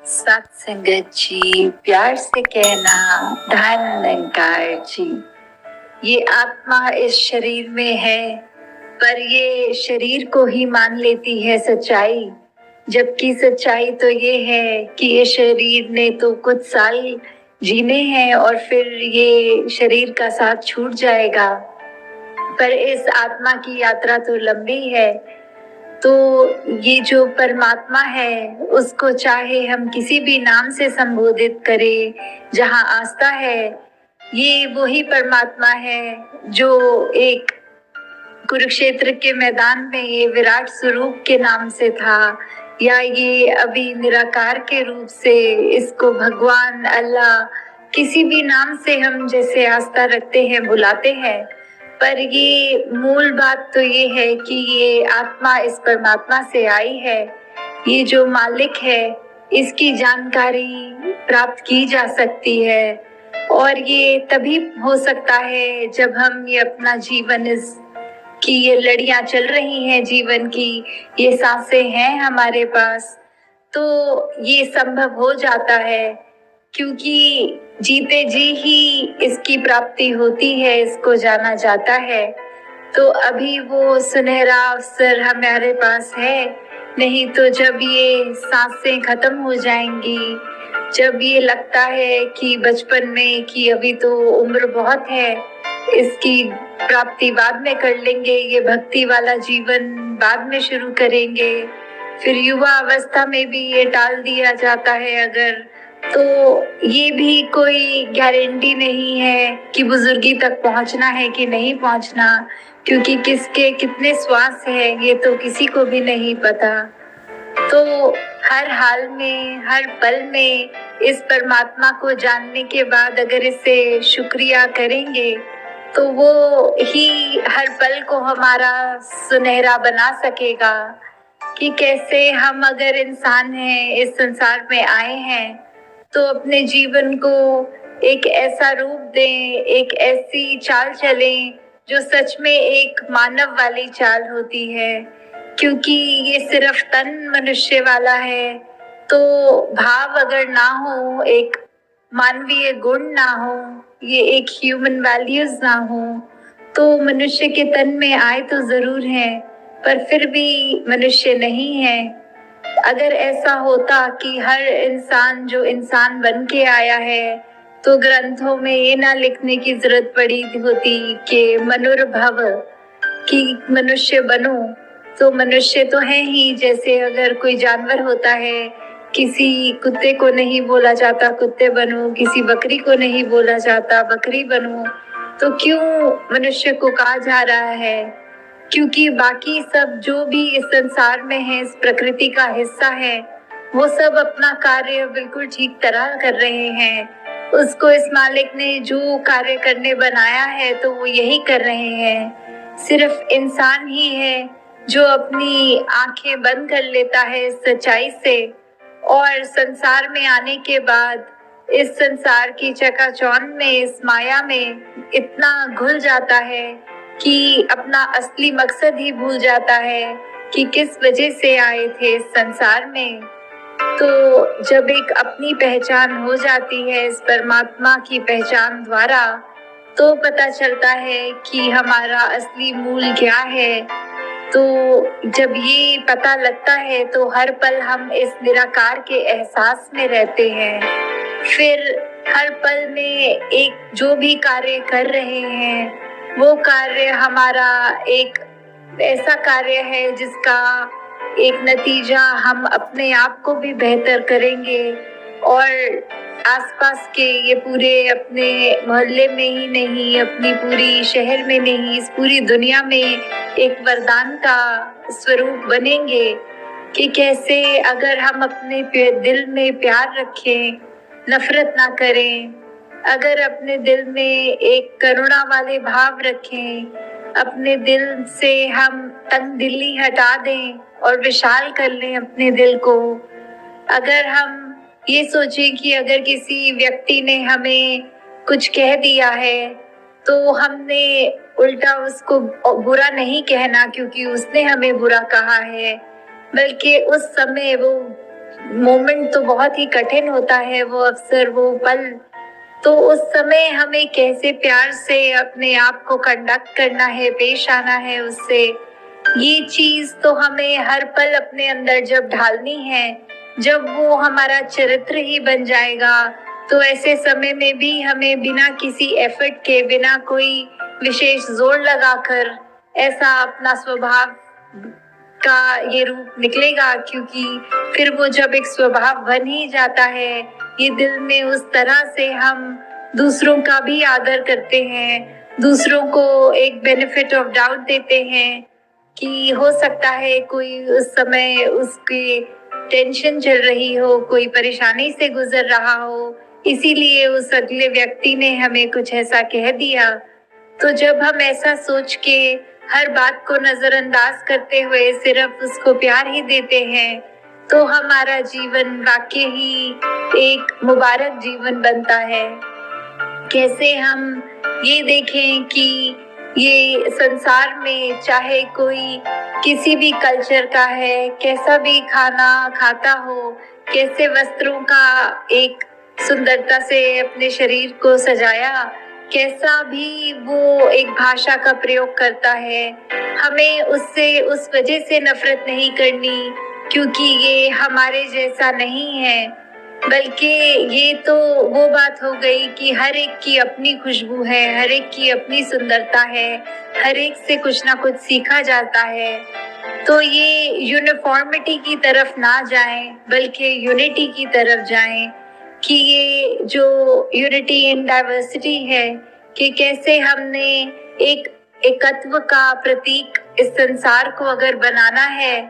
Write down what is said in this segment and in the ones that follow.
सत्संगत जी, प्यार से कहना धन निरंकार जी। ये आत्मा इस शरीर में है, पर ये शरीर को ही मान लेती है सच्चाई। जबकि सच्चाई तो ये है कि ये शरीर ने तो कुछ साल जीने हैं और फिर ये शरीर का साथ छूट जाएगा। पर इस आत्मा की यात्रा तो लंबी है। तो ये जो परमात्मा है, उसको चाहे हम किसी भी नाम से संबोधित करें, जहाँ आस्था है, ये वही परमात्मा है जो एक कुरुक्षेत्र के मैदान में ये विराट स्वरूप के नाम से था, या ये अभी निराकार के रूप से इसको भगवान, अल्लाह, किसी भी नाम से हम जैसे आस्था रखते हैं, बुलाते हैं। पर ये मूल बात तो ये है कि ये आत्मा इस परमात्मा से आई है। ये जो मालिक है, इसकी जानकारी प्राप्त की जा सकती है, और ये तभी हो सकता है जब हम ये अपना जीवन कि ये लड़ियां चल रही हैं जीवन की, ये सांसें हैं हमारे पास, तो ये संभव हो जाता है। क्योंकि जीते जी ही इसकी प्राप्ति होती है, इसको जाना जाता है। तो अभी वो सुनहरा अवसर हमारे पास है, नहीं तो जब ये सांसें खत्म हो जाएंगी, जब ये लगता है कि बचपन में कि अभी तो उम्र बहुत है, इसकी प्राप्ति बाद में कर लेंगे, ये भक्ति वाला जीवन बाद में शुरू करेंगे, फिर युवा अवस्था में भी ये टाल दिया जाता है अगर, तो ये भी कोई गारंटी नहीं है कि बुजुर्गी तक पहुंचना है कि नहीं पहुंचना, क्योंकि किसके कितने श्वास है ये तो किसी को भी नहीं पता। तो हर हाल में, हर पल में इस परमात्मा को जानने के बाद अगर इसे शुक्रिया करेंगे, तो वो ही हर पल को हमारा सुनहरा बना सकेगा। कि कैसे हम अगर इंसान हैं, इस संसार में आए हैं, तो अपने जीवन को एक ऐसा रूप दें, एक ऐसी चाल चलें जो सच में एक मानव वाली चाल होती है। क्योंकि ये सिर्फ तन मनुष्य वाला है, तो भाव अगर ना हो, एक मानवीय गुण ना हो, ये एक ह्यूमन वैल्यूज ना हो, तो मनुष्य के तन में आए तो जरूर है, पर फिर भी मनुष्य नहीं है। अगर ऐसा होता कि हर इंसान जो इंसान बन के आया है, तो ग्रंथों में ये ना लिखने की जरूरत पड़ी होती कि मनुर्भव, कि मनुष्य बनो। तो मनुष्य तो है ही, जैसे अगर कोई जानवर होता है, किसी कुत्ते को नहीं बोला जाता कुत्ते बनो, किसी बकरी को नहीं बोला जाता बकरी बनो, तो क्यों मनुष्य को कहा जा रहा है? क्योंकि बाकी सब जो भी इस संसार में है, इस प्रकृति का हिस्सा है, वो सब अपना कार्य बिल्कुल ठीक तरह कर रहे हैं। उसको इस मालिक ने जो कार्य करने बनाया है, तो वो यही कर रहे हैं। सिर्फ इंसान ही है जो अपनी आंखें बंद कर लेता है सच्चाई से, और संसार में आने के बाद इस संसार की चकाचौंध में, इस माया में इतना घुल जाता है कि अपना असली मकसद ही भूल जाता है कि किस वजह से आए थे इस संसार में। तो जब एक अपनी पहचान हो जाती है इस परमात्मा की पहचान द्वारा, तो पता चलता है कि हमारा असली मूल क्या है। तो जब ये पता लगता है, तो हर पल हम इस निराकार के एहसास में रहते हैं। फिर हर पल में एक जो भी कार्य कर रहे हैं, वो कार्य हमारा एक ऐसा कार्य है जिसका एक नतीजा हम अपने आप को भी बेहतर करेंगे, और आसपास के ये पूरे अपने मोहल्ले में ही नहीं, अपनी पूरी शहर में नहीं, इस पूरी दुनिया में एक वरदान का स्वरूप बनेंगे। कि कैसे अगर हम अपने दिल में प्यार रखें, नफरत ना करें, अगर अपने दिल में एक करुणा वाले भाव रखें, अपने दिल से हम तंग दिली हटा दें और विशाल कर लें अपने दिल को। अगर हम ये सोचें कि अगर किसी व्यक्ति ने हमें कुछ कह दिया है, तो हमने उल्टा उसको बुरा नहीं कहना क्योंकि उसने हमें बुरा कहा है, बल्कि उस समय वो मोमेंट तो बहुत ही कठिन होता है, वो अवसर, वो पल। तो उस समय हमें कैसे प्यार से अपने आप को कंडक्ट करना है, पेश आना है उससे, ये चीज तो हमें हर पल अपने अंदर जब ढालनी है, जब वो हमारा चरित्र ही बन जाएगा, तो ऐसे समय में भी हमें बिना किसी एफर्ट के, बिना कोई विशेष जोर लगाकर ऐसा अपना स्वभाव का ये रूप निकलेगा, क्योंकि फिर वो जब एक स्वभाव बन ही जाता है, ये दिल में उस तरह से हम दूसरों का भी आदर करते हैं, दूसरों को एक बेनिफिट ऑफ डाउट देते हैं कि हो सकता है कोई उस समय उसकी टेंशन चल रही हो, कोई परेशानी से गुजर रहा हो, इसीलिए उस अगले व्यक्ति ने हमें कुछ ऐसा कह दिया। तो जब हम ऐसा सोच के हर बात को नजरअंदाज करते हुए सिर्फ उसको प्यार ही देते हैं, तो हमारा जीवन वाकई ही एक मुबारक जीवन बनता है। कैसे हम ये देखें कि ये संसार में चाहे कोई किसी भी कल्चर का है, कैसा भी खाना खाता हो, कैसे वस्त्रों का एक सुंदरता से अपने शरीर को सजाया, कैसा भी वो एक भाषा का प्रयोग करता है, हमें उससे उस वजह से नफरत नहीं करनी क्योंकि ये हमारे जैसा नहीं है, बल्कि ये तो वो बात हो गई कि हर एक की अपनी खुशबू है, हर एक की अपनी सुंदरता है, हर एक से कुछ ना कुछ सीखा जाता है। तो ये यूनिफॉर्मिटी की तरफ ना जाएं, बल्कि यूनिटी की तरफ जाएं कि ये जो यूनिटी इन डाइवर्सिटी है, कि कैसे हमने एक एकत्व का प्रतीक इस संसार को अगर बनाना है,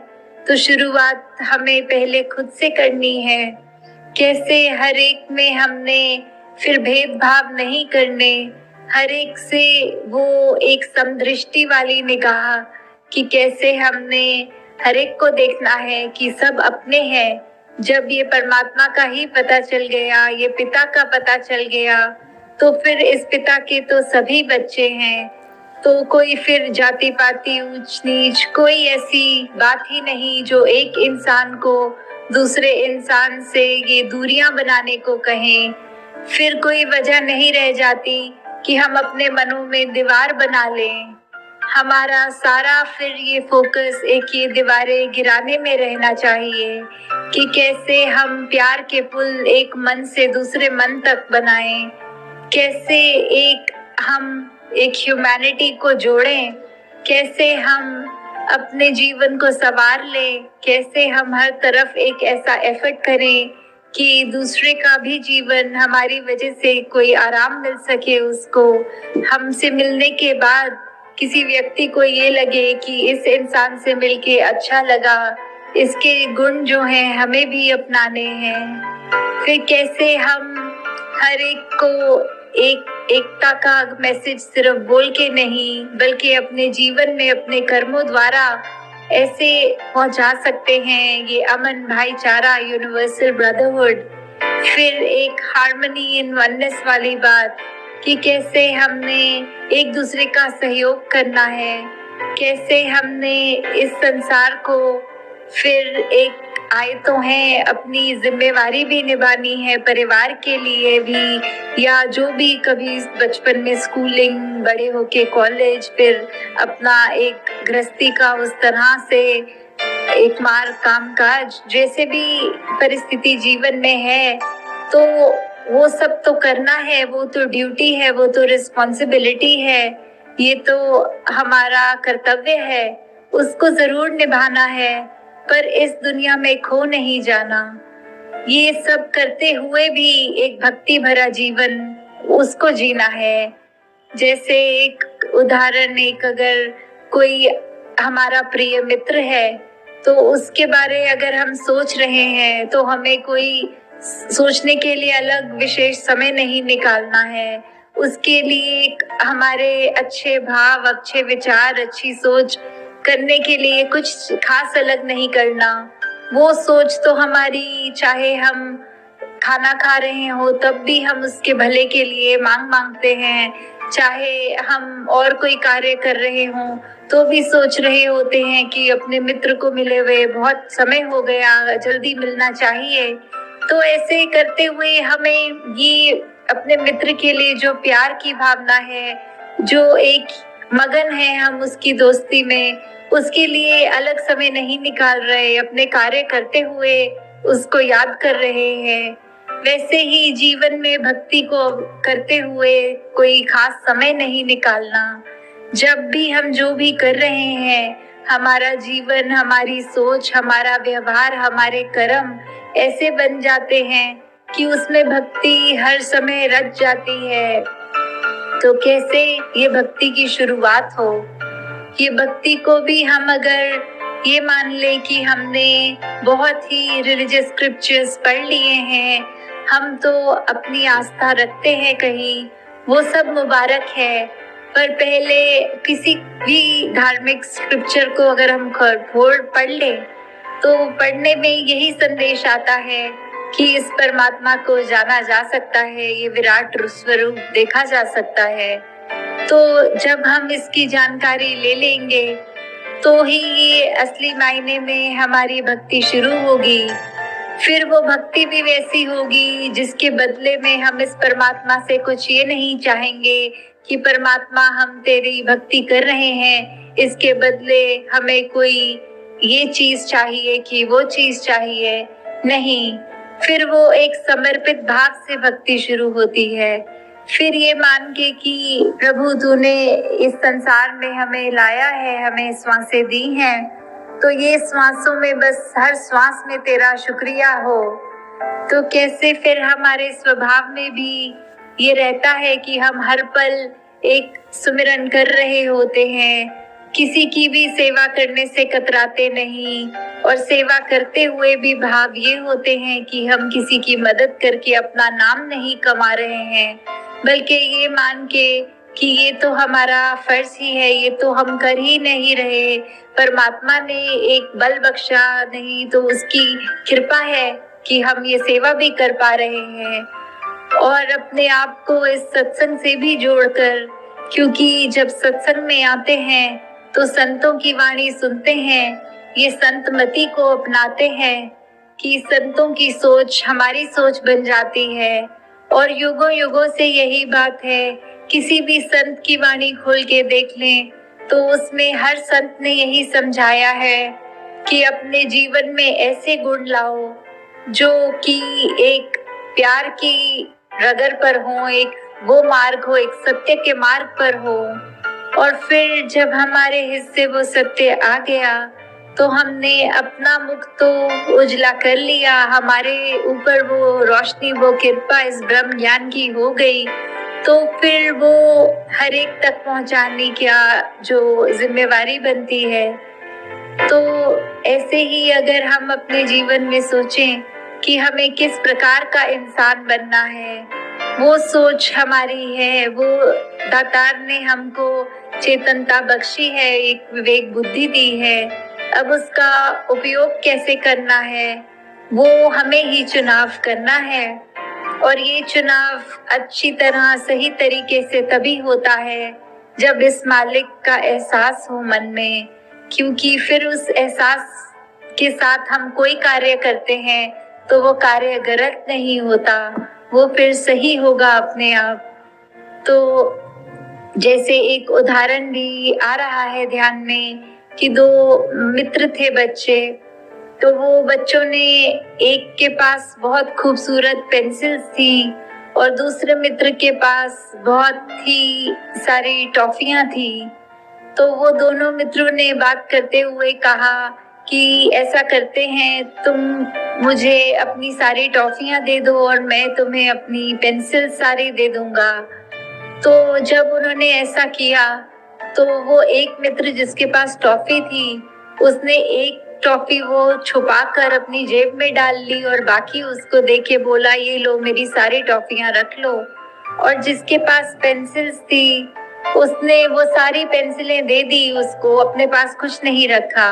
तो शुरुआत हमें पहले खुद से करनी है। कैसे हर एक में हमने फिर भेदभाव नहीं करने, हर एक से वो एक समदृष्टि वाली निगाह, कि कैसे हमने हर एक को देखना है कि सब अपने हैं। जब ये परमात्मा का ही पता चल गया, ये पिता का पता चल गया, तो फिर इस पिता के तो सभी बच्चे हैं, तो कोई फिर जाति पाति ऊंच नीच कोई ऐसी बात ही नहीं जो एक इंसान को दूसरे इंसान से ये दूरियां बनाने को कहें। फिर कोई वजह नहीं रह जाती कि हम अपने मनों में दीवार बना लें। हमारा सारा फिर ये फोकस एक ये दीवारें गिराने में रहना चाहिए कि कैसे हम प्यार के पुल एक मन से दूसरे मन तक बनाएं, कैसे हम एक ह्यूमैनिटी को जोड़ें, कैसे हम अपने जीवन को संवार लें, कैसे हम हर तरफ एक ऐसा एफर्ट करें कि दूसरे का भी जीवन हमारी वजह से कोई आराम मिल सके, उसको हमसे मिलने के बाद किसी व्यक्ति को ये लगे कि इस इंसान से मिलके अच्छा लगा, इसके गुण जो हैं हमें भी अपनाने हैं। फिर कैसे हम हर एक को एकता का मैसेज सिर्फ बोल के नहीं, बल्कि अपने जीवन में अपने कर्मों द्वारा ऐसे पहुंचा सकते हैं, ये अमन, भाईचारा, यूनिवर्सल ब्रदरहुड, फिर एक हार्मनी इन वननेस वाली बात कि कैसे हमने एक दूसरे का सहयोग करना है, कैसे हमने इस संसार को फिर एक आए तो हैं अपनी जिम्मेवारी भी निभानी है, परिवार के लिए भी, या जो भी कभी बचपन में स्कूलिंग, बड़े होके कॉलेज, फिर अपना एक गृहस्थी का उस तरह से एक मार कामकाज, जैसे भी परिस्थिति जीवन में है, तो वो सब तो करना है, वो तो ड्यूटी है, वो तो रिस्पॉन्सिबिलिटी है, ये तो हमारा कर्तव्य है, उसको जरूर निभाना है, पर इस दुनिया में खो नहीं जाना। ये सब करते हुए भी एक भक्ति भरा जीवन उसको जीना है। जैसे एक उदाहरण, एक अगर कोई हमारा प्रिय मित्र है, तो उसके बारे अगर हम सोच रहे हैं, तो हमें कोई सोचने के लिए अलग विशेष समय नहीं निकालना है, उसके लिए हमारे अच्छे भाव, अच्छे विचार, अच्छी सोच करने के लिए कुछ खास अलग नहीं करना। वो सोच तो हमारी, चाहे हम खाना खा रहे हो तब भी हम उसके भले के लिए मांगते हैं, चाहे हम और कोई कार्य कर रहे हों तो भी सोच रहे होते हैं कि अपने मित्र को मिले हुए बहुत समय हो गया, जल्दी मिलना चाहिए। तो ऐसे करते हुए हमें ये अपने मित्र के लिए जो प्यार की भावना है, जो एक मगन है हम उसकी दोस्ती में, उसके लिए अलग समय नहीं निकाल रहे, अपने कार्य करते हुए उसको याद कर रहे हैं। वैसे ही जीवन में भक्ति को करते हुए कोई खास समय नहीं निकालना। जब भी हम जो भी कर रहे हैं, हमारा जीवन, हमारी सोच, हमारा व्यवहार, हमारे कर्म ऐसे बन जाते हैं कि उसमें भक्ति हर समय रच जाती है। तो कैसे ये भक्ति की शुरुआत हो? ये भक्ति को भी हम अगर ये मान ले कि हमने बहुत ही रिलीजियस स्क्रिप्चर्स पढ़ लिए हैं, हम तो अपनी आस्था रखते हैं कहीं, वो सब मुबारक है। पर पहले किसी भी धार्मिक स्क्रिप्चर को अगर हम पढ़ लें तो पढ़ने में यही संदेश आता है कि इस परमात्मा को जाना जा सकता है, ये विराट स्वरूप देखा जा सकता है। तो जब हम इसकी जानकारी ले लेंगे तो ही ये असली मायने में हमारी भक्ति शुरू होगी। फिर वो भक्ति भी वैसी होगी जिसके बदले में हम इस परमात्मा से कुछ ये नहीं चाहेंगे कि परमात्मा हम तेरी भक्ति कर रहे हैं, इसके बदले हमें कोई ये चीज चाहिए कि वो चीज चाहिए। नहीं, फिर वो एक समर्पित भाव से भक्ति शुरू होती है। फिर ये मान के कि प्रभु तूने इस संसार में हमें लाया है, हमें श्वासें दी हैं, तो ये श्वासों में बस हर श्वास में तेरा शुक्रिया हो। तो कैसे फिर हमारे स्वभाव में भी ये रहता है कि हम हर पल एक सुमिरन कर रहे होते हैं, किसी की भी सेवा करने से कतराते नहीं, और सेवा करते हुए भी भाव ये होते हैं कि हम किसी की मदद करके अपना नाम नहीं कमा रहे हैं, बल्कि ये मान के कि ये तो हमारा फर्ज ही है, ये तो हम कर ही नहीं रहे, परमात्मा ने एक बल बख्शा, नहीं तो उसकी कृपा है कि हम ये सेवा भी कर पा रहे हैं। और अपने आप को इस सत्संग से भी जोड़कर, क्योंकि जब सत्संग में आते हैं तो संतों की वाणी सुनते हैं, ये संत मति को अपनाते हैं कि संतों की सोच हमारी सोच बन जाती है। और युगों युगों से यही बात है, किसी भी संत की वाणी खोल के देख लें तो उसमें हर संत ने यही समझाया है कि अपने जीवन में ऐसे गुण लाओ जो कि एक प्यार की रगर पर हो, एक वो मार्ग हो, एक सत्य के मार्ग पर हो। और फिर जब हमारे हिस्से वो सत्य आ गया तो हमने अपना मुख तो उजला कर लिया, हमारे ऊपर वो रोशनी, वो कृपा इस ब्रह्म ज्ञान की हो गई, तो फिर वो हर एक तक पहुंचाने का जो जिम्मेवारी बनती है। तो ऐसे ही अगर हम अपने जीवन में सोचें कि हमें किस प्रकार का इंसान बनना है, वो सोच हमारी है, वो दातार ने हमको चेतनता बख्शी है, एक विवेक बुद्धि दी है। अब उसका उपयोग कैसे करना है वो हमें ही चुनाव करना है। और ये चुनाव अच्छी तरह सही तरीके से तभी होता है जब इस मालिक का एहसास हो मन में, क्योंकि फिर उस एहसास के साथ हम कोई कार्य करते हैं तो वो कार्य गलत नहीं होता, वो फिर सही होगा अपने आप। तो जैसे एक उदाहरण भी आ रहा है ध्यान में कि दो मित्र थे बच्चे, तो वो बच्चों ने, एक के पास बहुत खूबसूरत पेंसिल्स थी और दूसरे मित्र के पास बहुत ही सारी टॉफियां थी। तो वो दोनों मित्रों ने बात करते हुए कहा कि ऐसा करते हैं, तुम मुझे अपनी सारी टॉफियां दे दो और मैं तुम्हें अपनी पेंसिल सारी दे दूंगा। तो जब उन्होंने ऐसा किया तो वो एक मित्र जिसके पास टॉफी थी, उसने एक टॉफी वो छुपा कर अपनी जेब में डाल ली और बाकी उसको दे के बोला, ये लो मेरी सारी टॉफियां रख लो। और जिसके पास पेंसिल्स थी उसने वो सारी पेंसिलें दे दी उसको, अपने पास कुछ नहीं रखा।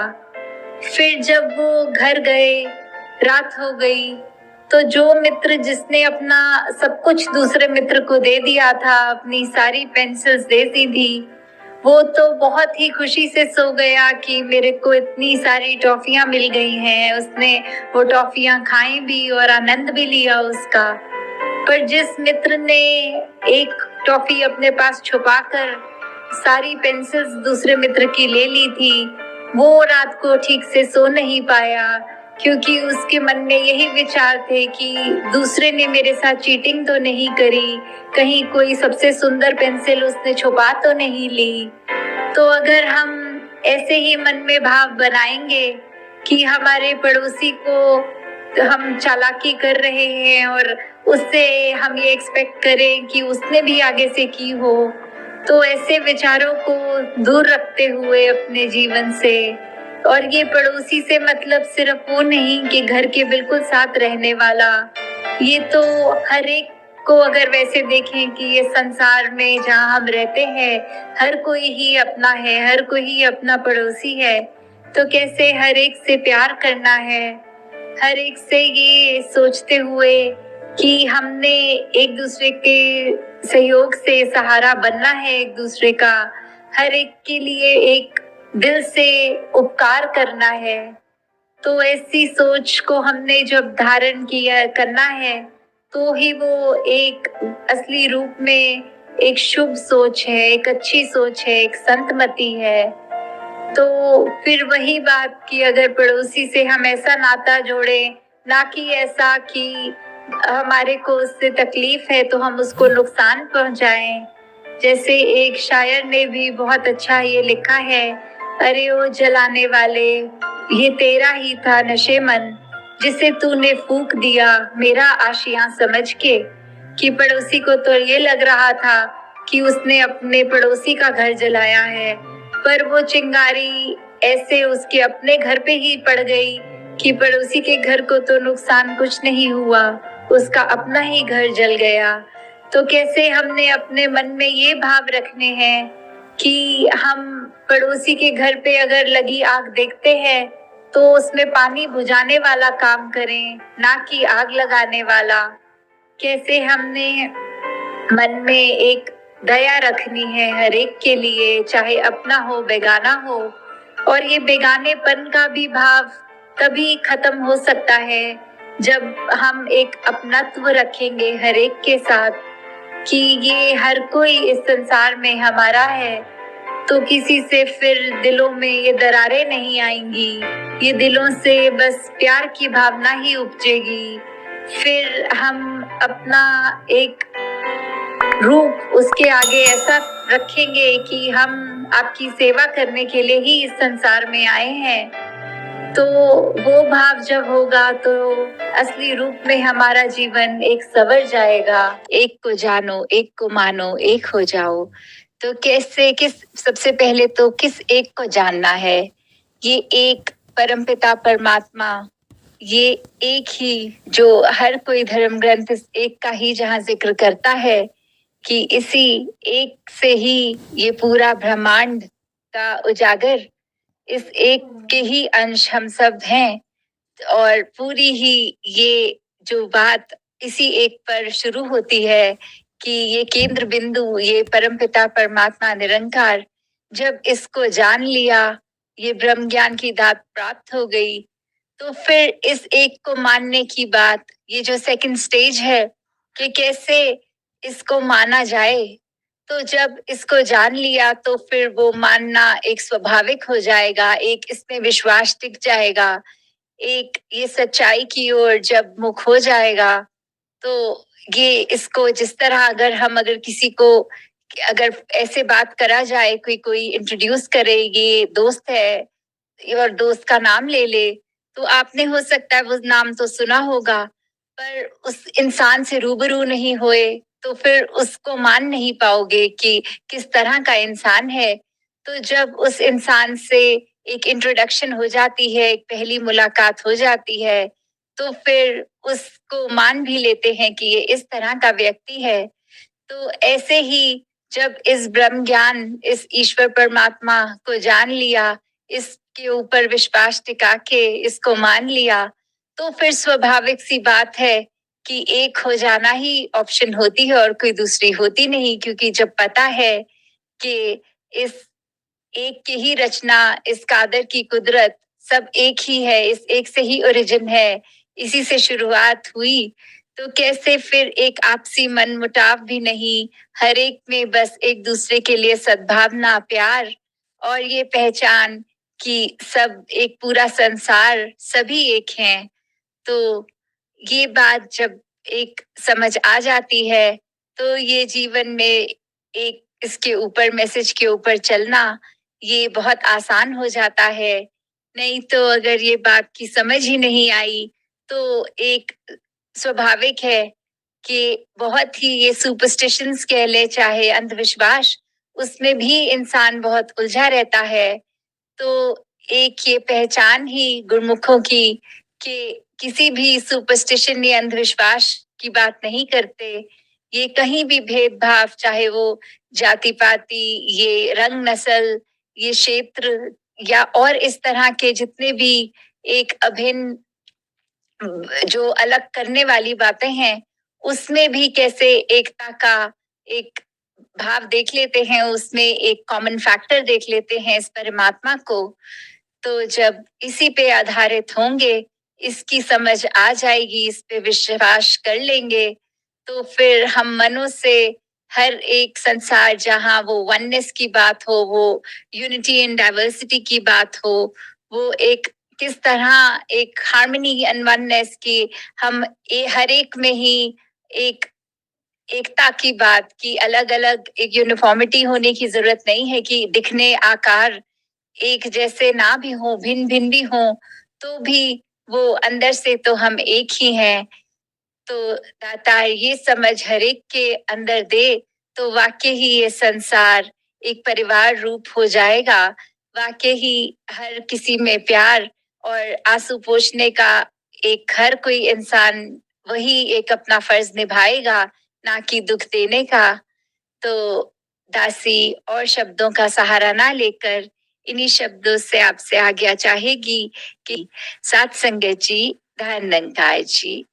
फिर जब वो घर गए, रात हो गई, तो जो मित्र जिसने अपना सब कुछ दूसरे मित्र को दे दिया था, अपनी सारी पेंसिल्स दे दी थी, वो तो बहुत ही खुशी से सो गया कि मेरे को इतनी सारी टॉफियां मिल गई हैं। उसने वो टॉफियां खाई भी और आनंद भी लिया उसका। पर जिस मित्र ने एक टॉफी अपने पास छुपाकर सारी पेंसिल्स दूसरे मित्र की ले ली थी, वो रात को ठीक से सो नहीं पाया, क्योंकि उसके मन में यही विचार थे कि दूसरे ने मेरे साथ चीटिंग तो नहीं करी, कहीं कोई सबसे सुंदर पेंसिल उसने छुपा तो नहीं ली। तो अगर हम ऐसे ही मन में भाव बनाएंगे कि हमारे पड़ोसी को हम चालाकी कर रहे हैं और उससे हम ये एक्सपेक्ट करें कि उसने भी आगे से की हो, तो ऐसे विचारों को दूर रखते हुए अपने जीवन से, और ये पड़ोसी से मतलब सिर्फ वो नहीं कि घर के बिल्कुल साथ रहने वाला, ये तो हर एक को अगर वैसे देखें कि ये संसार में जहाँ हम रहते हैं हर कोई ही अपना है, हर कोई ही अपना पड़ोसी है, तो कैसे हर एक से प्यार करना है, हर एक से ये सोचते हुए कि हमने एक दूसरे के सहयोग से सहारा बनना है एक दूसरे का, हर एक के लिए एक दिल से उपकार करना है। तो ऐसी सोच को हमने जब धारण किया करना है, तो ही वो एक असली रूप में एक शुभ सोच है, एक अच्छी सोच है, एक संतमति है। तो फिर वही बात कि अगर पड़ोसी से हम ऐसा नाता जोड़े, ना कि ऐसा कि हमारे को उससे तकलीफ है तो हम उसको नुकसान पहुंचाएं। जैसे एक शायर ने भी बहुत अच्छा ये लिखा है, अरे ओ जलाने वाले, ये तेरा ही था नशेमन, जिसे तूने फूंक दिया मेरा आशियां समझ के। कि पड़ोसी को तो ये लग रहा था कि उसने अपने पड़ोसी का घर जलाया है, पर वो चिंगारी ऐसे उसके अपने घर पे ही पड़ गई कि पड़ोसी के घर को तो नुकसान कुछ नहीं हुआ, उसका अपना ही घर जल गया। तो कैसे हमने अपने मन में ये भाव रखने हैं कि हम पड़ोसी के घर पे अगर लगी आग देखते हैं तो उसमें पानी बुझाने वाला काम करें, ना कि आग लगाने वाला। कैसे हमने मन में एक दया रखनी है हर एक के लिए, चाहे अपना हो बेगाना हो। और ये बेगानेपन का भी भाव तभी खत्म हो सकता है जब हम एक अपनत्व रखेंगे हर एक के साथ, कि ये हर कोई इस संसार में हमारा है। तो किसी से फिर दिलों में ये दरारें नहीं आएंगी, ये दिलों से बस प्यार की भावना ही उपजेगी। फिर हम अपना एक रूप उसके आगे ऐसा रखेंगे कि हम आपकी सेवा करने के लिए ही इस संसार में आए हैं। तो वो भाव जब होगा तो असली रूप में हमारा जीवन एक संवर जाएगा। एक को जानो, एक को मानो, एक हो जाओ। तो कैसे सबसे पहले तो किस एक को जानना है? ये एक परमपिता परमात्मा, ये एक ही जो हर कोई धर्म ग्रंथ इस एक का ही जहाँ जिक्र करता है कि इसी एक से ही ये पूरा ब्रह्मांड का उजागर, इस एक के ही अंश हम सब हैं। और पूरी ही ये जो बात इसी एक पर शुरू होती है कि ये केंद्र बिंदु, ये परमपिता परमात्मा निरंकार, जब इसको जान लिया, ये ब्रह्म ज्ञान की दात प्राप्त हो गई, तो फिर इस एक को मानने की बात, ये जो सेकंड स्टेज है कि कैसे इसको माना जाए। तो जब इसको जान लिया तो फिर वो मानना एक स्वाभाविक हो जाएगा, एक इसमें विश्वास टिक जाएगा, एक ये सच्चाई की ओर जब मुख हो जाएगा, तो ये इसको जिस तरह अगर किसी को अगर ऐसे बात करा जाए, कोई कोई इंट्रोड्यूस करे, ये दोस्त है, और दोस्त का नाम ले ले, तो आपने हो सकता है वो नाम तो सुना होगा, पर उस इंसान से रूबरू नहीं हुए तो फिर उसको मान नहीं पाओगे कि किस तरह का इंसान है। तो जब उस इंसान से एक इंट्रोडक्शन हो जाती है, एक पहली मुलाकात हो जाती है, तो फिर उसको मान भी लेते हैं कि ये इस तरह का व्यक्ति है। तो ऐसे ही जब इस ब्रह्म ज्ञान, इस ईश्वर परमात्मा को जान लिया, इसके ऊपर विश्वास टिका के इसको मान लिया, तो फिर स्वाभाविक सी बात है कि एक हो जाना ही ऑप्शन होती है और कोई दूसरी होती नहीं, क्योंकि जब पता है कि इस एक की ही रचना, इस कादर की कुदरत, सब एक ही है, इस एक से ही ओरिजिन है, इसी से शुरुआत हुई, तो कैसे फिर एक आपसी मनमुटाव भी नहीं, हर एक में बस एक दूसरे के लिए सद्भावना, प्यार और ये पहचान कि सब एक पूरा संसार, सभी एक हैं। तो ये बात जब एक समझ आ जाती है, तो ये जीवन में एक इसके ऊपर, मैसेज के ऊपर चलना ये बहुत आसान हो जाता है। नहीं तो अगर ये बात की समझ ही नहीं आई, तो एक स्वाभाविक है कि बहुत ही ये सुपरस्टिशंस कह ले, चाहे अंधविश्वास, उसमें भी इंसान बहुत उलझा रहता है। तो एक ये पहचान ही गुरमुखों की कि किसी भी सुपरस्टिशन या अंधविश्वास की बात नहीं करते। ये कहीं भी भेदभाव, चाहे वो जाति पाति, ये रंग नस्ल, ये क्षेत्र या और इस तरह के जितने भी एक अभिन्न जो अलग करने वाली बातें हैं, उसमें भी कैसे एकता का एक भाव देख लेते हैं, उसमें एक कॉमन फैक्टर देख लेते हैं, इस परमात्मा को। तो जब इसी पे आधारित होंगे, इसकी समझ आ जाएगी, इस पे विश्वास कर लेंगे, तो फिर हम मनों से हर एक संसार, जहाँ वो वननेस की बात हो, वो यूनिटी इन डाइवर्सिटी की बात हो, वो एक किस तरह एक हार्मनी एंड वननेस की, हम हर एक में ही एक एकता की बात की, अलग अलग एक यूनिफॉर्मिटी होने की जरूरत नहीं है कि दिखने आकार एक जैसे ना भी हो, भिन्न भिन्न भी हो, तो भी वो अंदर से तो हम एक ही हैं। तो दाता ये समझ हर एक के अंदर दे, तो वाकई ही ये संसार एक परिवार रूप हो जाएगा। वाकई ही हर किसी में प्यार और आंसू पोंछने का एक हर कोई इंसान वही एक अपना फर्ज निभाएगा, ना कि दुख देने का। तो दासी और शब्दों का सहारा ना लेकर इन्हीं शब्दों से आपसे आज्ञा चाहेगी कि सात संगत जी, धन निरंकार जी।